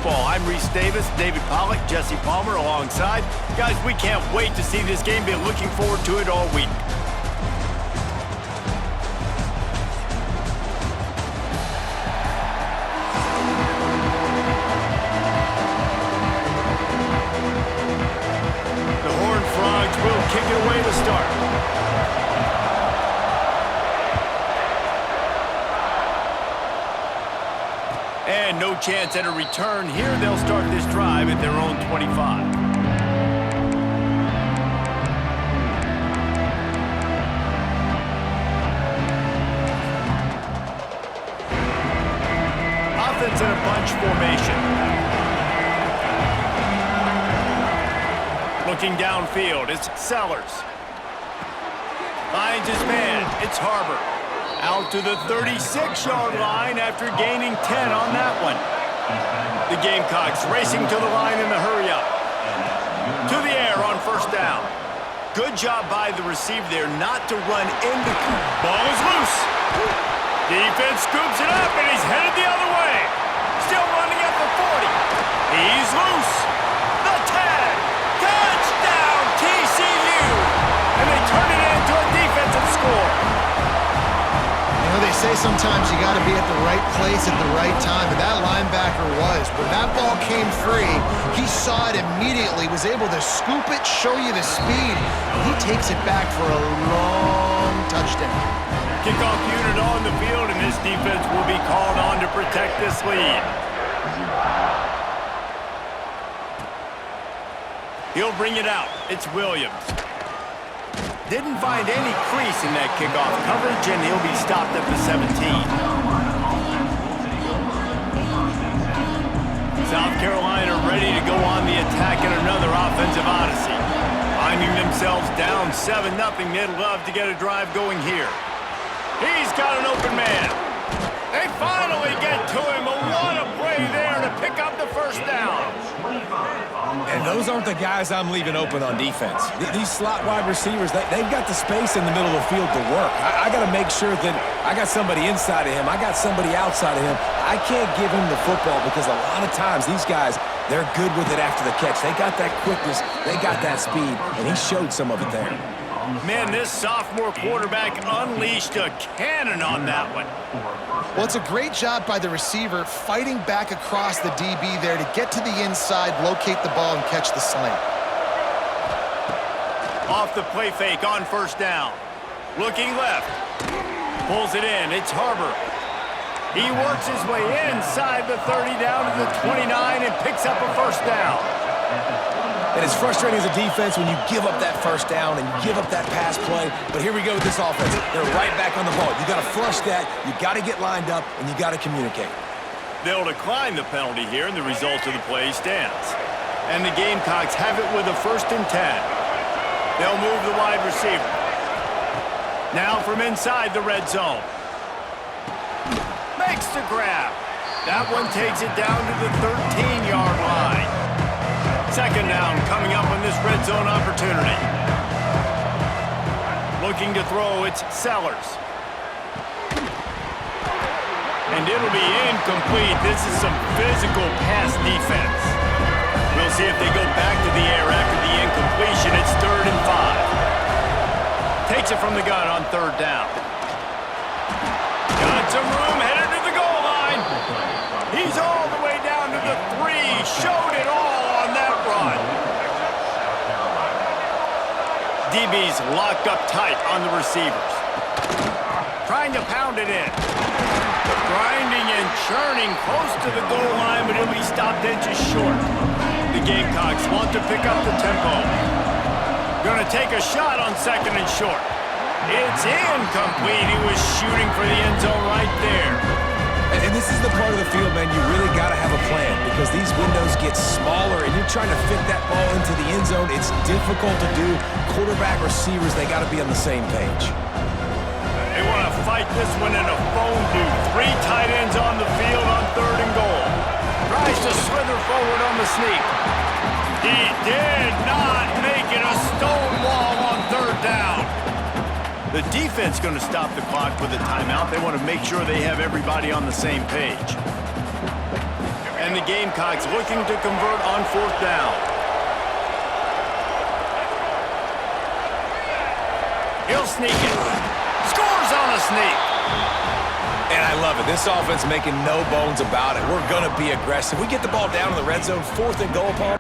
Football. I'm Reese Davis, David Pollack, Jesse Palmer alongside. Guys, we can't wait to see this game. Been looking forward to it all week. The Horned Frogs will kick it away to start. And no chance at a return here. They'll start this drive at their own 25. Offense in a bunch formation. Looking downfield, it's Sellers. Finds his man, it's Harbor. Out to the 36-yard line after gaining 10 on that one. The Gamecocks racing to the line in the hurry-up. To the air on first down. Good job by the receiver there not to run into. Ball is loose. Defense scoops it up, and he's headed the other way. Still running at the 40. He's loose. The tag. Touchdown, TCU. And they turn it into a defensive score. They say sometimes you got to be at the right place at the right time, and that linebacker was. When that ball came free, he saw it immediately, was able to scoop it, show you the speed. He takes it back for a long touchdown. Kickoff unit on the field, and this defense will be called on to protect this lead. He'll bring it out. It's Williams. Didn't find any crease in that kickoff coverage, and he'll be stopped at the 17. South Carolina ready to go on the attack in another offensive odyssey. Finding themselves down 7-0, they'd love to get a drive going here. He's got an open man. They finally get to him, but what a play there to pick up the first down. And those aren't the guys I'm leaving open on defense. These slot wide receivers, they've got the space in the middle of the field to work. I got to make sure that I got somebody inside of him. I got somebody outside of him. I can't give him the football because a lot of times these guys, they're good with it after the catch. They got that quickness. They got that speed, and he showed some of it there. Man, this sophomore quarterback unleashed a cannon on that one. Well, it's a great job by the receiver fighting back across the DB there to get to the inside, locate the ball, and catch the slant. Off the play fake on first down. Looking left. Pulls it in. It's Harbor. He works his way inside the 30 down to the 29 and picks up a first down. And it's frustrating as a defense when you give up that first down and you give up that pass play. But here we go with this offense. They're right back on the ball. You got to flush that. You got to get lined up, and you got to communicate. They'll decline the penalty here, and the result of the play stands. And the Gamecocks have it with a 1st and 10. They'll move the wide receiver. Now from inside the red zone. Makes the grab. That one takes it down to the 13-yard line. 2nd down coming up on this red zone opportunity. Looking to throw, it's Sellers. And it'll be incomplete. This is some physical pass defense. We'll see if they go back to the air after the incompletion. It's 3rd and 5. Takes it from the gun on 3rd down. Got some room, headed to the goal line. He's all the way down to the 3. Showed it all on that run. DB's locked up tight on the receivers. Trying to pound it in. Grinding and churning close to the goal line, but he'll be stopped inches short. The Gamecocks want to pick up the tempo. Going to take a shot on 2nd and short. It's incomplete. He was shooting for the end zone right there. And this is the part of the field, man, you really got to have a plan because these windows get smaller and you're trying to fit that ball into the end zone. It's difficult to do. Quarterback, receivers, they got to be on the same page. They want to fight this one in a phone booth. 3 tight ends on the field on 3rd and goal. Tries to slither forward on the sneak. He did not make it. A stonewall on 3rd down. The defense going to stop the clock with a timeout. They want to make sure they have everybody on the same page. And the Gamecocks looking to convert on 4th down. He'll sneak it. Scores on a sneak. And I love it. This offense making no bones about it. We're going to be aggressive. We get the ball down in the red zone, 4th and goal, Paul.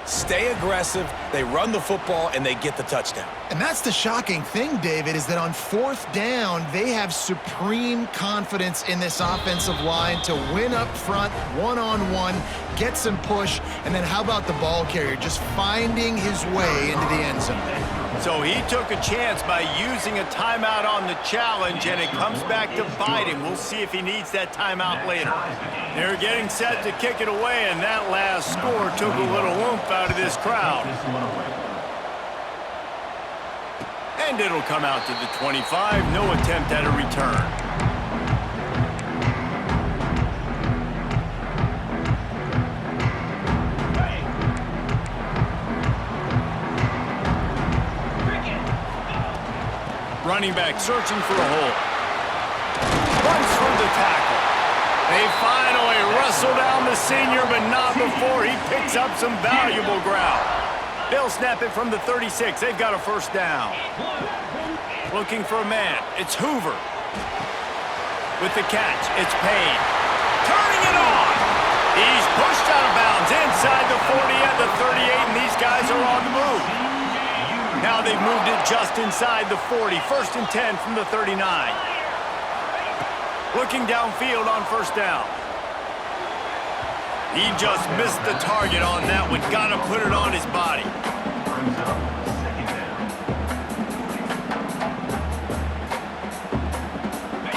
Stay aggressive, they run the football, and they get the touchdown. And that's the shocking thing, David, is that on 4th down, they have supreme confidence in this offensive line to win up front, one-on-one, get some push, and then how about the ball carrier just finding his way into the end zone? So he took a chance by using a timeout on the challenge, and it comes back to bite him. We'll see if he needs that timeout later. They're getting set to kick it away, and that last score took a little oomph out of this crowd. And it'll come out to the 25. No attempt at a return. Running back searching for a hole. Runs through the tackle. They finally wrestle down the senior, but not before he picks up some valuable ground. They'll snap it from the 36. They've got a 1st down. Looking for a man. It's Hoover. With the catch, it's Payne. Turning it on. He's pushed out of bounds inside the 40 at the 38, and these guys are on the move. Now they've moved it just inside the 40. 1st and 10 from the 39. Looking downfield on 1st down. He just missed the target on that one. Got to put it on his body.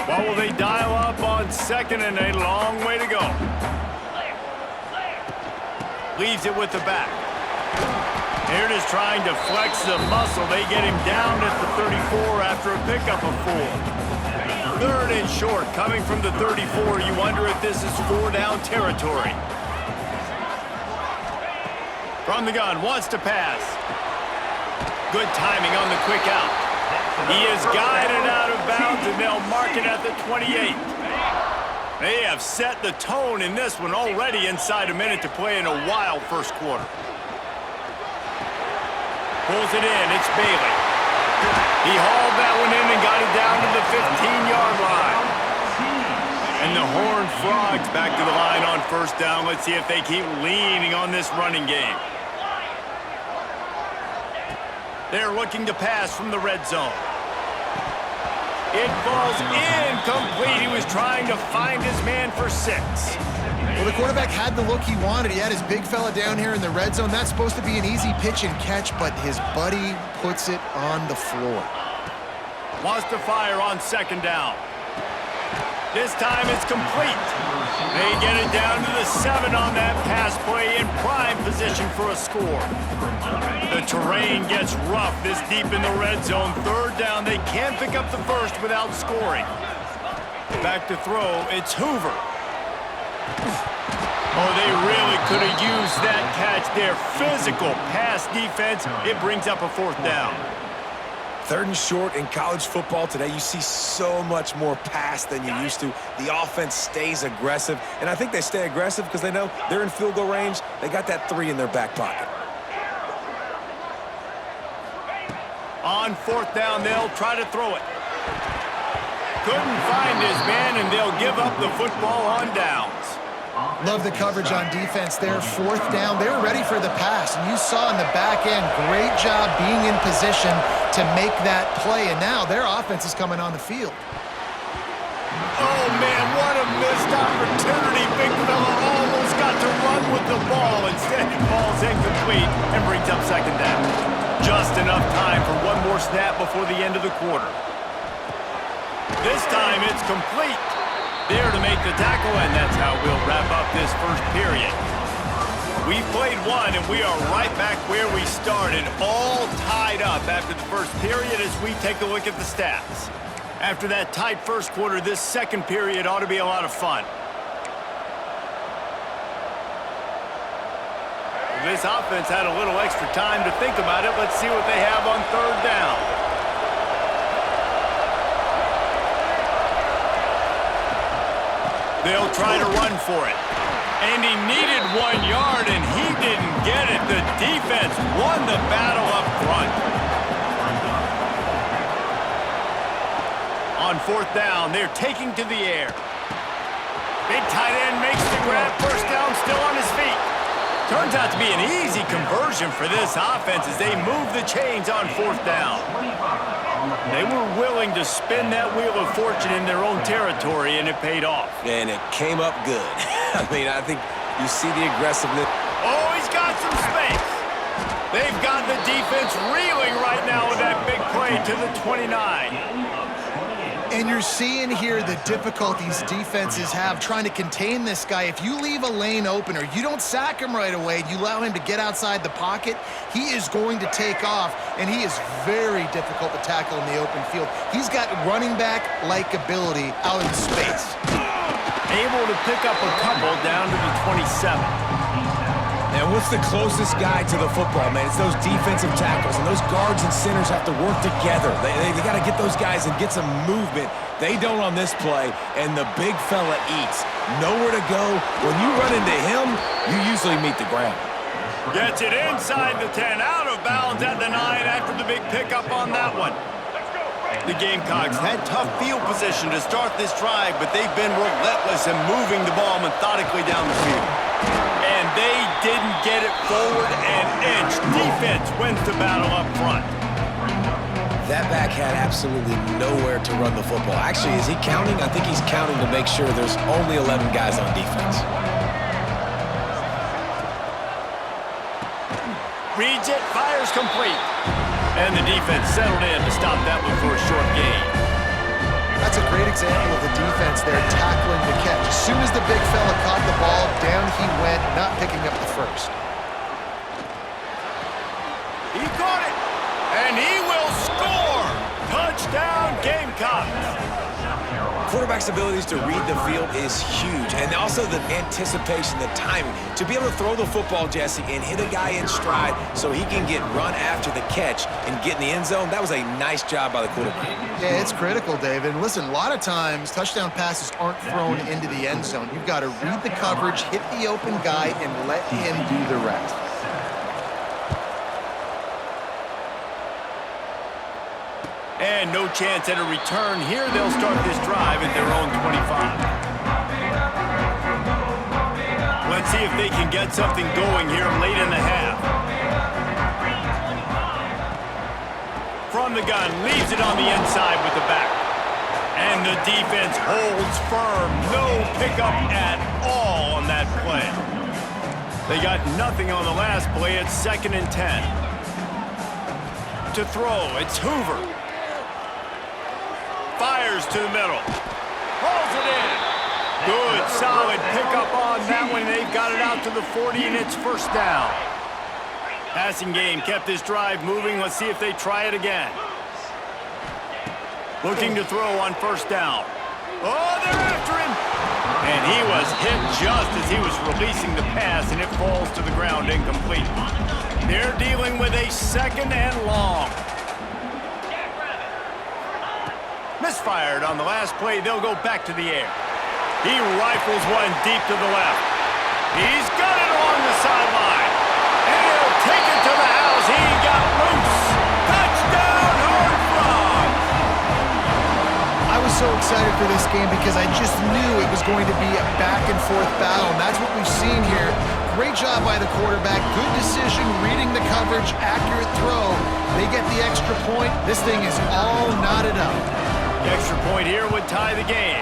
What will they dial up on 2nd and a long way to go? Leaves it with the back. Here it is trying to flex the muscle. They get him down at the 34 after a pickup of 4. 3rd and short coming from the 34. You wonder if this is 4-down territory. From the gun, wants to pass. Good timing on the quick out. He is guided out of bounds, and they'll mark it at the 28. They have set the tone in this one already inside a minute to play in a wild 1st quarter. Pulls it in. It's Bailey. He hauled that one in and got it down to the 15-yard line. And the Horned Frogs back to the line on 1st down. Let's see if they keep leaning on this running game. They're looking to pass from the red zone. It falls incomplete. He was trying to find his man for 6. Well, the quarterback had the look he wanted. He had his big fella down here in the red zone. That's supposed to be an easy pitch and catch, but his buddy puts it on the floor. Wants to fire on 2nd down. This time it's complete. They get it down to the 7 on that pass play in prime position for a score. The terrain gets rough this deep in the red zone. 3rd down, they can't pick up the 1st without scoring. Back to throw, it's Hoover. Oh, they really could have used that catch there. Physical pass defense. It brings up a 4th down. 3rd and short in college football today. You see so much more pass than you used to. The offense stays aggressive, and I think they stay aggressive because they know they're in field goal range. They got that 3 in their back pocket. On 4th down, they'll try to throw it. Couldn't find his man, and they'll give up the football on downs. Love the coverage on defense there. 4th down, they were ready for the pass, and you saw in the back end, great job being in position to make that play, and now their offense is coming on the field. Oh, man, what a missed opportunity. Big fella almost got to run with the ball. Instead, it falls incomplete and brings up 2nd down. Just enough time for one more snap before the end of the quarter. This time, it's complete. There to make the tackle, and that's how we'll wrap up this 1st period. We've played one, and we are right back where we started, all tied up after the 1st period as we take a look at the stats. After that tight 1st quarter, this 2nd period ought to be a lot of fun. This offense had a little extra time to think about it. Let's see what they have on 3rd down. They'll try to run for it. And he needed 1 yard, and he didn't get it. The defense won the battle up front. On 4th down, they're taking to the air. Big tight end makes the grab. First down, still on his feet. Turns out to be an easy conversion for this offense as they move the chains on 4th down. They were willing to spin that wheel of fortune in their own territory, and it paid off. And it came up good. I mean, I think you see the aggressiveness. Oh, he's got some space. They've got the defense reeling right now with that big play to the 29. And you're seeing here the difficulties defenses have trying to contain this guy. If you leave a lane open or you don't sack him right away, you allow him to get outside the pocket, he is going to take off, and he is very difficult to tackle in the open field. He's got running back-like ability out in space. Able to pick up a couple down to the 27. And what's the closest guy to the football, man? It's those defensive tackles, and those guards and centers have to work together. They got to get those guys and get some movement. They don't on this play, and the big fella eats. Nowhere to go. When you run into him, you usually meet the ground. Gets it inside the 10, out of bounds at the 9 after the big pickup on that one. The Gamecocks had tough field position to start this drive, but they've been relentless in moving the ball methodically down the field. And they didn't get it forward an inch. Defense wins the battle up front. That back had absolutely nowhere to run the football. Actually, is he counting? I think he's counting to make sure there's only 11 guys on defense. Reads it, fires complete. And the defense settled in to stop that one for a short gain. That's a great example of the defense there tackling the catch. As soon as the big fella caught the ball, down he went, not picking up the first. He caught it, and he will score! Touchdown, Gamecocks! Quarterback's abilities to read the field is huge, and also the anticipation, the timing. To be able to throw the football, Jesse, and hit a guy in stride so he can get run after the catch and get in the end zone, that was a nice job by the quarterback. Yeah, it's critical, David. And listen, a lot of times, touchdown passes aren't thrown into the end zone. You've got to read the coverage, hit the open guy, and let him do the rest. And no chance at a return here. They'll start this drive at their own 25. Let's see if they can get something going here late in the half. From the gun, leaves it on the inside with the back. And the defense holds firm. No pickup at all on that play. They got nothing on the last play. It's 2nd and 10. To throw, it's Hoover. Fires to the middle. Pulls it in. Good, solid pickup on that one. They've got it out to the 40, and it's first down. Passing game kept this drive moving. Let's see if they try it again. Looking to throw on first down. Oh, they're after him. And he was hit just as he was releasing the pass, and it falls to the ground incomplete. They're dealing with a 2nd and long. Misfired on the last play. They'll go back to the air. He rifles one deep to the left. He's got it along the sideline. And he'll take it to the house. He got loose. Touchdown, Horned Frogs. I was so excited for this game because I just knew it was going to be a back-and-forth battle, and that's what we've seen here. Great job by the quarterback. Good decision, reading the coverage, accurate throw. They get the extra point. This thing is all knotted up. The extra point here would tie the game.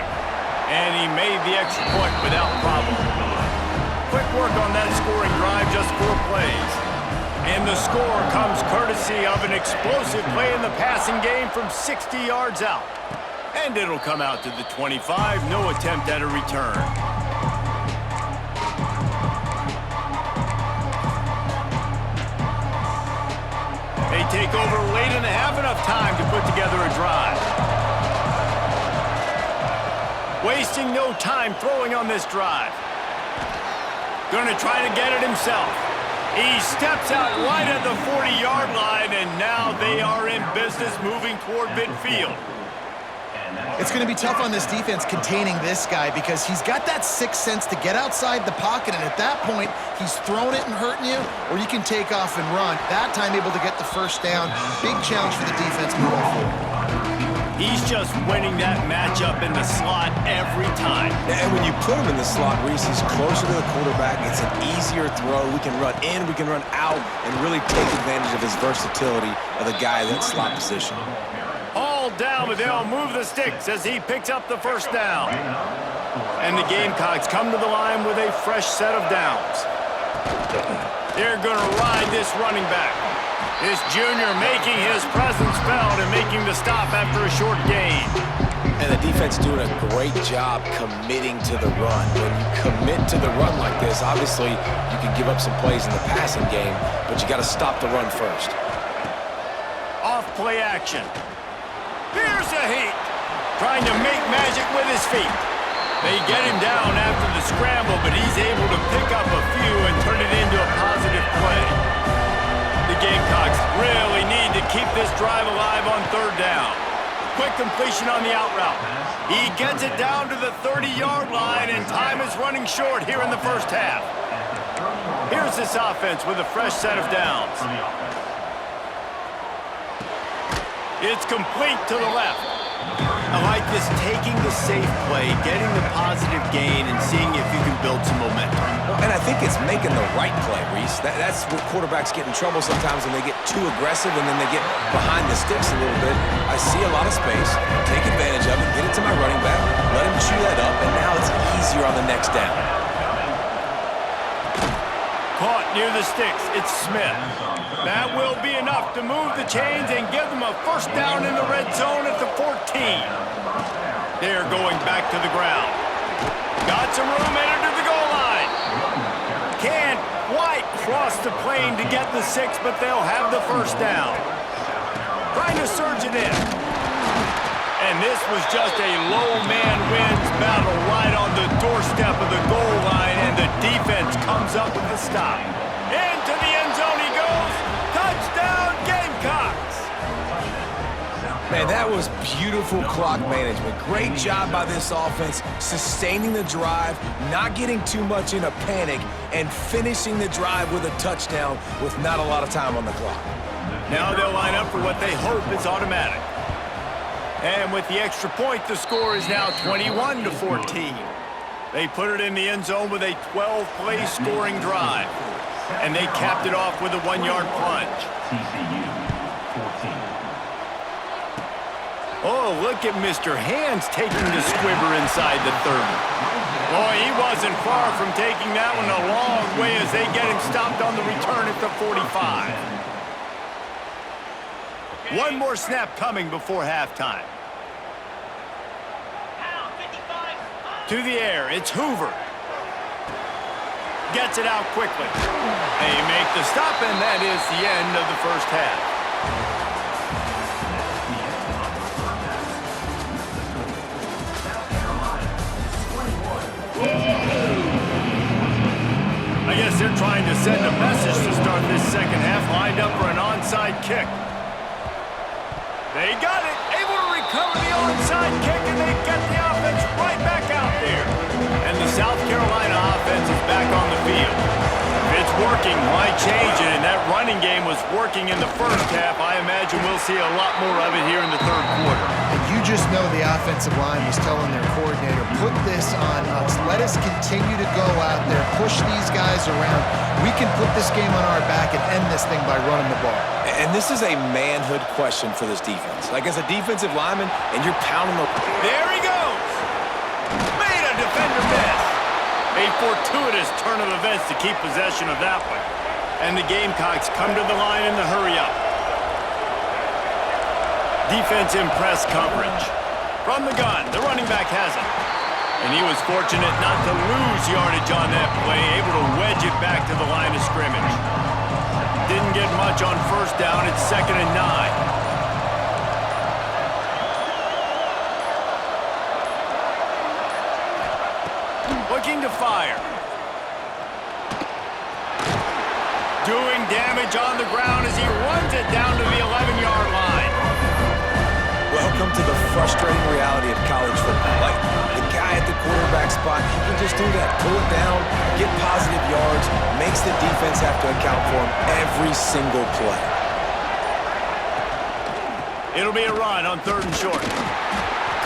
And he made the extra point without problem. Quick work on that scoring drive, just 4 plays. And the score comes courtesy of an explosive play in the passing game from 60 yards out. And it'll come out to the 25, no attempt at a return. They take over late in the half, enough time to put together a drive. Wasting no time throwing on this drive. Gonna try to get it himself. He steps out right at the 40-yard line, and now they are in business moving toward midfield. It's going to be tough on this defense containing this guy because he's got that sixth sense to get outside the pocket, and at that point, he's throwing it and hurting you, or you can take off and run. That time able to get the first down. Big challenge for the defense moving forward. He's just winning that matchup in the slot every time. And when you put him in the slot, Reese, he's closer to the quarterback. It's an easier throw. We can run in, we can run out, and really take advantage of his versatility of the guy in that slot position. All down, but they'll move the sticks as he picks up the first down. And the Gamecocks come to the line with a fresh set of downs. They're going to ride this running back. This junior making his presence felt and making the stop after a short gain. And the defense doing a great job committing to the run. When you commit to the run like this, obviously you can give up some plays in the passing game, but you got to stop the run first. Off play action. Here's a heat. Trying to make magic with his feet. They get him down after the scramble, but he's able to pick up a few and turn it into a positive play. The Gamecocks really need to keep this drive alive on third down. Quick completion on the out route. He gets it down to the 30-yard line, and time is running short here in the first half. Here's this offense with a fresh set of downs. It's complete to the left. I like this, taking the safe play, getting the positive gain, and seeing if you can build some momentum. And I think it's making the right play, Reese. That's where quarterbacks get in trouble sometimes when they get too aggressive and then they get behind the sticks a little bit. I see a lot of space, take advantage of it, get it to my running back, let him chew that up, and now it's easier on the next down. Caught near the sticks, it's Smith. That will be enough to move the chains and give them a first down in the red zone at the 14. They're going back to the ground. Got some room, entered to the goal line. Can't quite cross the plane to get the 6, but they'll have the first down. Trying to surge it in. And this was just a low man wins battle right on the doorstep of the goal line, and the defense comes up with the stop. Into the end zone he goes. Touchdown, Gamecocks! Man, that was beautiful clock management. Great job by this offense, sustaining the drive, not getting too much in a panic, and finishing the drive with a touchdown with not a lot of time on the clock. Now they'll line up for what they hope is automatic. And with the extra point, the score is now 21-14. They put it in the end zone with a 12-play scoring drive. And they capped it off with a 1-yard plunge. Oh, look at Mr. Hands taking the squibber inside the 30. Boy, he wasn't far from taking that one a long way as they get him stopped on the return at the 45. One more snap coming before halftime. To the air, it's Hoover. Gets it out quickly. They make the stop, and that is the end of the first half. I guess they're trying to send a message to start this second half, lined up for an onside kick. They got it, able to recover the onside kick, and they get the offense right back out there. And the South Carolina offense is back on the field. If it's working, why change it? And that running game was working in the first half. I imagine we'll see a lot more of it here in the third quarter. And you just know the offensive line was telling their coordinator, put this on us. Let us continue to go out there, push these guys around. We can put this game on our back and end this thing by running the ball. And this is a manhood question for this defense. Like, as a defensive lineman, and you're pounding the... There he goes! Made a defender miss. A fortuitous turn of events to keep possession of that one. And the Gamecocks come to the line in the hurry-up. Defense in press coverage. From the gun, the running back has it. And he was fortunate not to lose yardage on that play, able to wedge it back to the line of scrimmage. Didn't get much on first down. It's 2nd and 9. Looking to fire. Doing damage on the ground as he runs it down to the 11-yard line. Well come to the frustrating reality of college football. Like, the guy at the quarterback spot, he can just do that. Pull it down, get positive yards, makes the defense have to account for him every single play. It'll be a run on 3rd and short.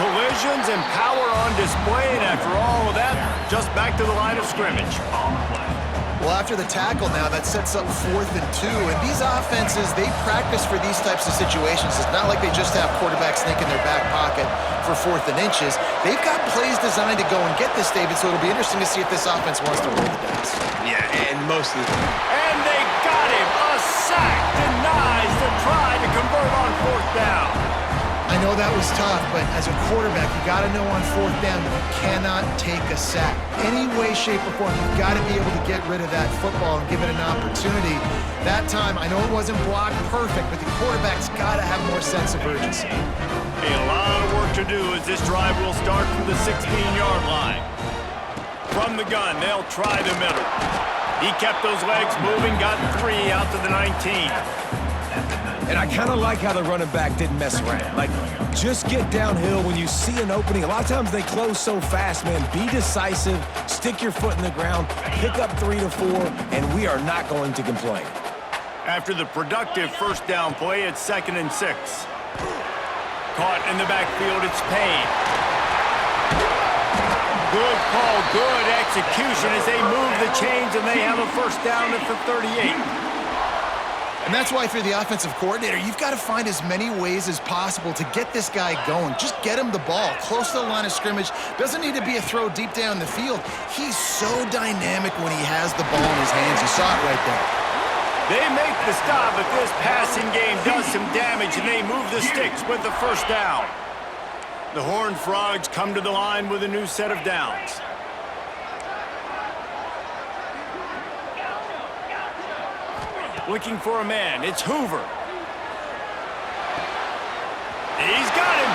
Collisions and power on display, and after all of that, just back to the line of scrimmage. Well, after the tackle now, that sets up 4th and 2. And these offenses, they practice for these types of situations. It's not like they just have quarterbacks sneak in their back pocket for 4th and inches. They've got plays designed to go and get this, David, so it'll be interesting to see if this offense wants to roll the dice. Yeah, and most of the time. And they got him. A sack denies the try to convert on 4th down. I know that was tough, but as a quarterback, you got to know on 4th down you cannot take a sack. Any way, shape, or form, you've got to be able to get rid of that football and give it an opportunity. That time, I know it wasn't blocked perfect, but the quarterback's got to have more sense of urgency. A lot of work to do as this drive will start from the 16-yard line. From the gun, they'll try the middle. He kept those legs moving, got 3 out to the 19. And I kind of like how the running back didn't mess around. Like, just get downhill when you see an opening. A lot of times they close so fast, man. Be decisive, stick your foot in the ground, pick up 3 to 4, and we are not going to complain. After the productive 1st down play, it's 2nd and 6. Caught in the backfield, it's Payne. Good call, good execution as they move the chains and they have a 1st down at the 38. And that's why, if you're the offensive coordinator, you've got to find as many ways as possible to get this guy going. Just get him the ball close to the line of scrimmage. Doesn't need to be a throw deep down the field. He's so dynamic when he has the ball in his hands. You saw it right there. They make the stop, but this passing game does some damage, and they move the sticks with the 1st down. The Horned Frogs come to the line with a new set of downs. Looking for a man. It's Hoover. He's got him.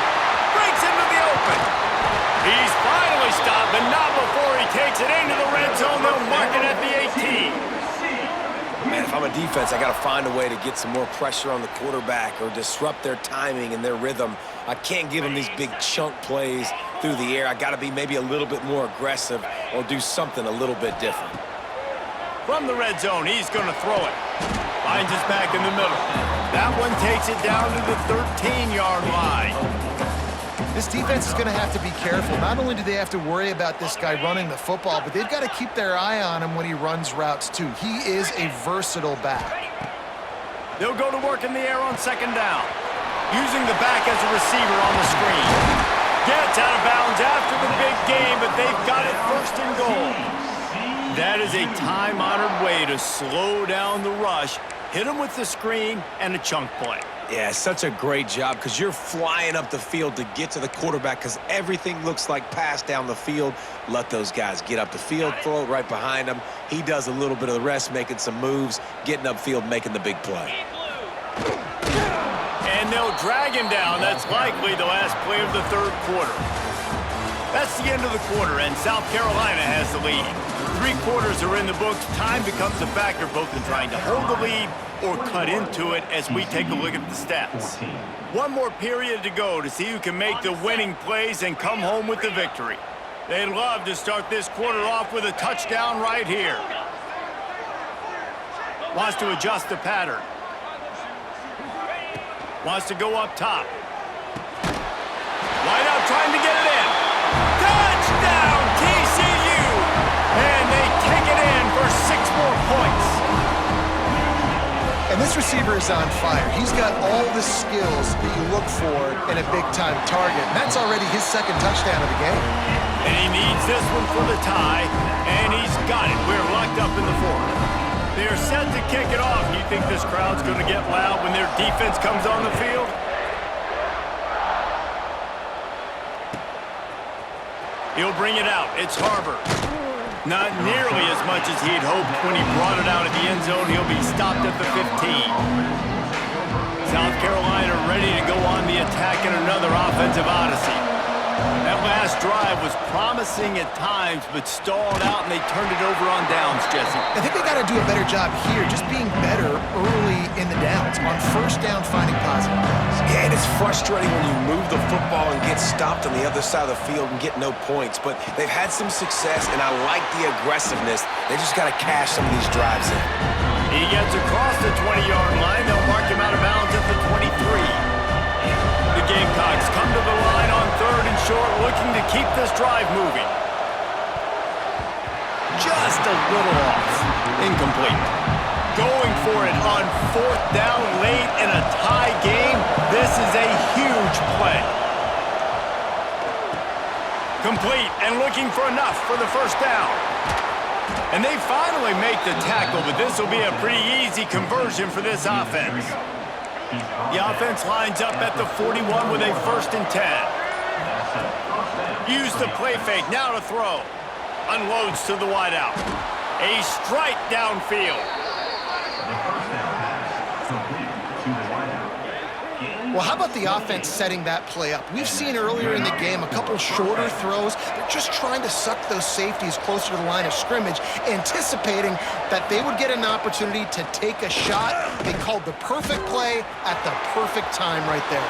Breaks into the open. He's finally stopped, but not before he takes it into the red zone. They'll mark it at the 18. Man, if I'm a defense, I got to find a way to get some more pressure on the quarterback or disrupt their timing and their rhythm. I can't give them these big chunk plays through the air. I got to be maybe a little bit more aggressive or do something a little bit different. From the red zone, he's going to throw it. Finds his back in the middle. That one takes it down to the 13-yard line. This defense is going to have to be careful. Not only do they have to worry about this guy running the football, but they've got to keep their eye on him when he runs routes, too. He is a versatile back. They'll go to work in the air on 2nd down. Using the back as a receiver on the screen. Gets out of bounds after the big game, but they've got it 1st and goal. That is a time-honored way to slow down the rush, hit him with the screen, and a chunk play. Yeah, such a great job because you're flying up the field to get to the quarterback because everything looks like pass down the field. Let those guys get up the field, throw it right behind him. He does a little bit of the rest, making some moves, getting upfield, making the big play. And they'll drag him down. That's likely the last play of the 3rd quarter. That's the end of the quarter, and South Carolina has the lead. 3 quarters are in the books. Time becomes a factor both in trying to hold the lead or cut into it as we take a look at the stats. 1 more period to go to see who can make the winning plays and come home with the victory. They'd love to start this quarter off with a touchdown right here. Wants to adjust the pattern. Wants to go up top. Wide out trying to get it in. Touchdown, TCU! And they take it in for 6 more points. And this receiver is on fire. He's got all the skills that you look for in a big-time target. And that's already his 2nd touchdown of the game. And he needs this one for the tie, and he's got it. We're locked up in the 4th. They're set to kick it off. Do you think this crowd's going to get loud when their defense comes on the field? He'll bring it out. It's Harbor. Not nearly as much as he'd hoped when he brought it out of the end zone. He'll be stopped at the 15. South Carolina ready to go on the attack in another offensive odyssey. That last drive was promising at times, but stalled out, and they turned it over on downs, Jesse. I think they got to do a better job here, just being better early in the downs, on first down, finding positive plays. Yeah, and it's frustrating when you move the football and get stopped on the other side of the field and get no points. But they've had some success, and I like the aggressiveness. They just got to cash some of these drives in. He gets across the 20-yard line. They'll mark him out of bounds at the 23. The Gamecocks come to the line on 3rd and short, looking to keep this drive moving. Just a little off. Incomplete. Going for it on 4th down late in a tie game. This is a huge play. Complete and looking for enough for the first down. And they finally make the tackle, but this will be a pretty easy conversion for this offense. The offense lines up at the 41 with a 1st and 10. Use the play fake, now to throw. Unloads to the wideout. A strike downfield. Well, how about the offense setting that play up? We've seen earlier in the game a couple shorter throws. They're just trying to suck those safeties closer to the line of scrimmage, anticipating that they would get an opportunity to take a shot. They called the perfect play at the perfect time right there.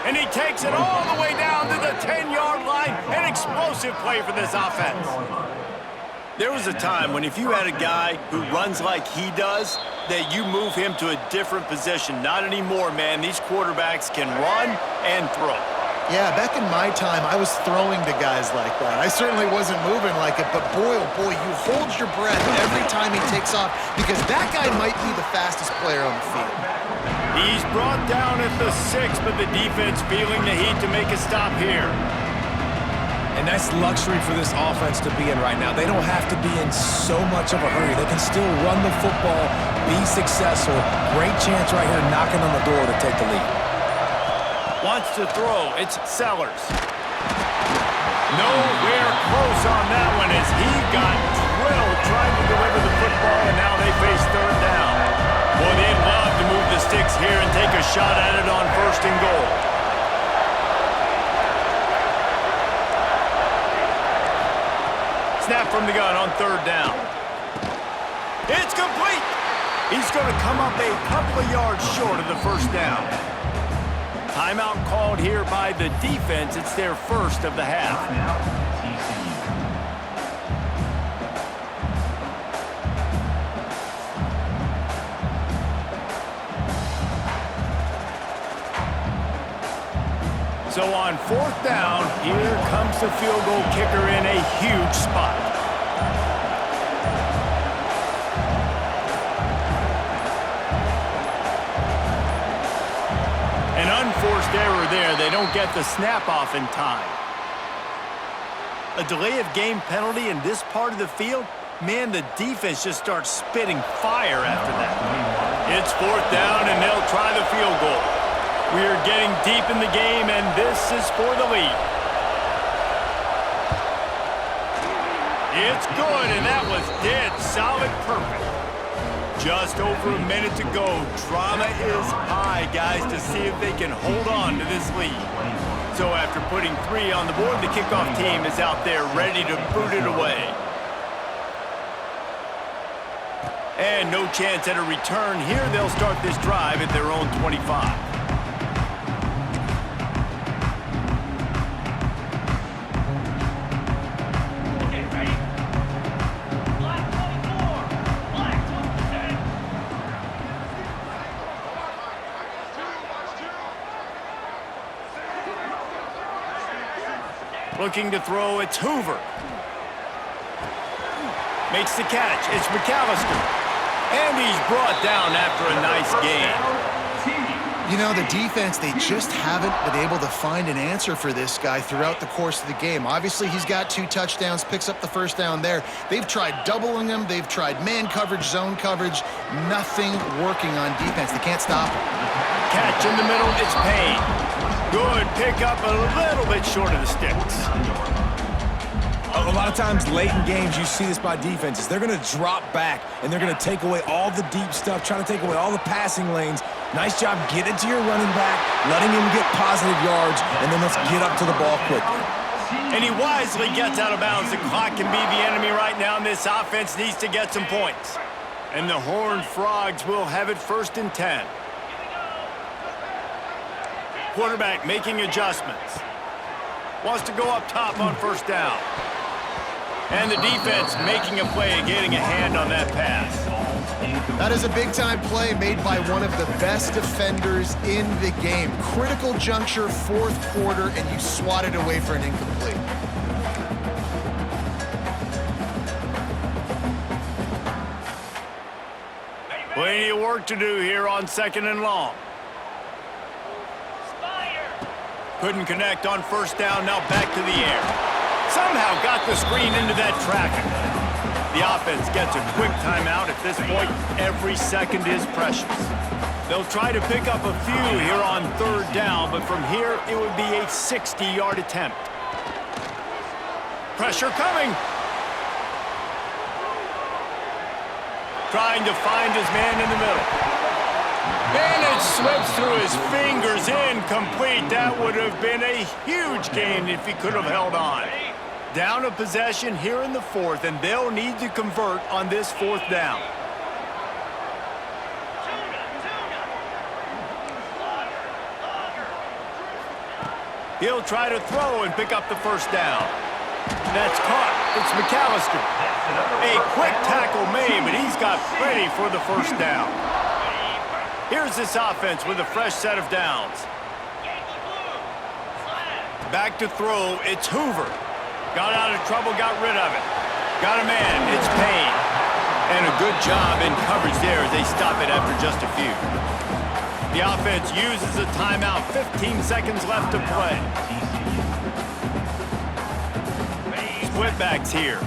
And he takes it all the way down to the 10-yard line. An explosive play for this offense. There was a time when if you had a guy who runs like he does, that you move him to a different position. Not anymore, man. These quarterbacks can run and throw. Yeah, back in my time, I was throwing to guys like that. I certainly wasn't moving like it, but boy, oh boy, you hold your breath every time he takes off because that guy might be the fastest player on the field. He's brought down at the 6, but the defense feeling the heat to make a stop here. And that's luxury for this offense to be in right now. They don't have to be in so much of a hurry. They can still run the football, be successful. Great chance right here knocking on the door to take the lead. Wants to throw. It's Sellers. Nowhere close on that one as he got drilled trying to deliver the football, and now they face 3rd down. Boy, they'd love to move the sticks here and take a shot at it on 1st and goal. Snap from the gun on 3rd down. It's complete. He's going to come up a couple of yards short of the first down. Timeout called here by the defense. It's their first of the half. So on 4th down, here comes the field goal kicker in a huge spot. An unforced error there. They don't get the snap off in time. A delay of game penalty in this part of the field, man, the defense just starts spitting fire after that. It's 4th down, and they'll try the field goal. We are getting deep in the game, and this is for the lead. It's good, and that was dead solid perfect. Just over a minute to go. Drama is high, guys, to see if they can hold on to this lead. So after putting 3 on the board, the kickoff team is out there ready to boot it away. And no chance at a return here. They'll start this drive at their own 25. Looking to throw, it's Hoover. Makes the catch, it's McAllister. And he's brought down after a nice gain. You know, the defense, they just haven't been able to find an answer for this guy throughout the course of the game. Obviously, he's got 2 touchdowns, picks up the first down there. They've tried doubling him. They've tried man coverage, zone coverage. Nothing working on defense. They can't stop him. Catch in the middle, it's Payne. Good pickup, a little bit short of the sticks. A lot of times late in games, you see this by defenses. They're going to drop back, and they're going to take away all the deep stuff, try to take away all the passing lanes, Nice job getting to your running back, letting him get positive yards, and then let's get up to the ball quickly. And he wisely gets out of bounds. The clock can be the enemy right now, and this offense needs to get some points. And the Horned Frogs will have it 1st and 10. Quarterback making adjustments. Wants to go up top on 1st down. And the defense making a play and getting a hand on that pass. That is a big-time play made by one of the best defenders in the game. Critical juncture, 4th quarter, and you swat it away for an incomplete. Plenty of work to do here on 2nd and long. Couldn't connect on 1st down, now back to the air. Somehow got the screen into that traffic. The offense gets a quick timeout. At this point, every second is precious. They'll try to pick up a few here on 3rd down, but from here, it would be a 60-yard attempt. Pressure coming. Trying to find his man in the middle. And it slips through his fingers, incomplete. That would have been a huge gain if he could have held on. Down a possession here in the 4th, and they'll need to convert on this 4th down. He'll try to throw and pick up the 1st down. That's caught. It's McAllister. A quick tackle made, but he's got plenty for the 1st down. Here's this offense with a fresh set of downs. Back to throw, it's Hoover. Got out of trouble, got rid of it. Got a man, it's Payne. And a good job in coverage there as they stop it after just a few. The offense uses a timeout, 15 seconds left to play. Split backs here.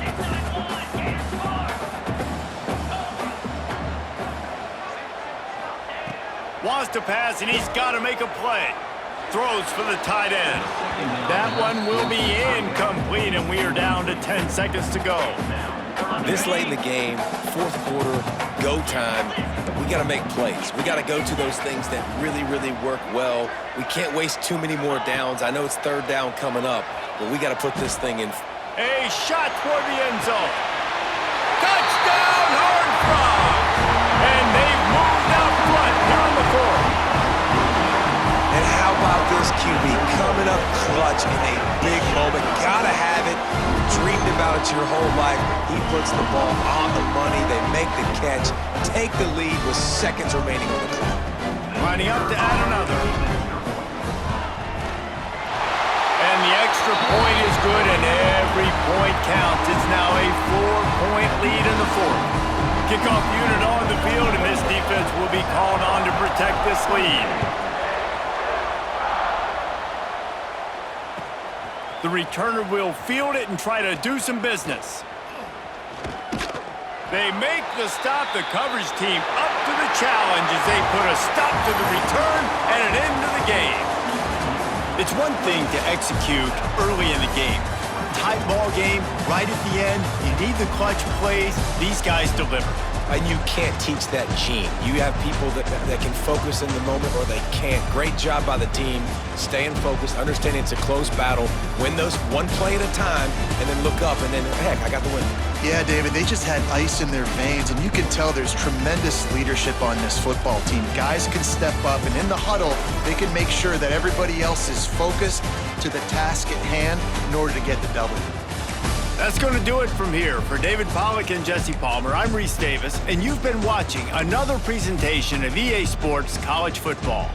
Wants to pass, and he's got to make a play. Throws for the tight end. That one will be incomplete, and we are down to 10 seconds to go. This late in the game, 4th quarter, go time, we got to make plays. We got to go to those things that really, really work well. We can't waste too many more downs. I know it's 3rd down coming up, but we got to put this thing in. A shot toward the end zone. Touchdown, Horned Frogs! And they've moved out front here in the 4th. And how about this QB coming up clutch in a big moment? Gotta have it. Dreamed about it your whole life. He puts the ball on the money. They make the catch. Take the lead with seconds remaining on the clock. Lining up to add another. And the extra point is good, and every point counts. It's now a 4-point lead in the 4th. Kickoff unit on the field, and this defense will be called on to protect this lead. The returner will field it and try to do some business. They make the stop. The coverage team up to the challenge as they put a stop to the return and an end to the game. It's one thing to execute early in the game. Tight ball game, right at the end, you need the clutch plays. These guys deliver. And you can't teach that gene. You have people that can focus in the moment or they can't. Great job by the team, staying focused, understanding it's a close battle, win those one play at a time, and then look up and then, heck, I got the win. Yeah, David, they just had ice in their veins, and you can tell there's tremendous leadership on this football team. Guys can step up, and in the huddle, they can make sure that everybody else is focused to the task at hand in order to get the W. That's going to do it from here. For David Pollack and Jesse Palmer, I'm Reese Davis, and you've been watching another presentation of EA Sports College Football.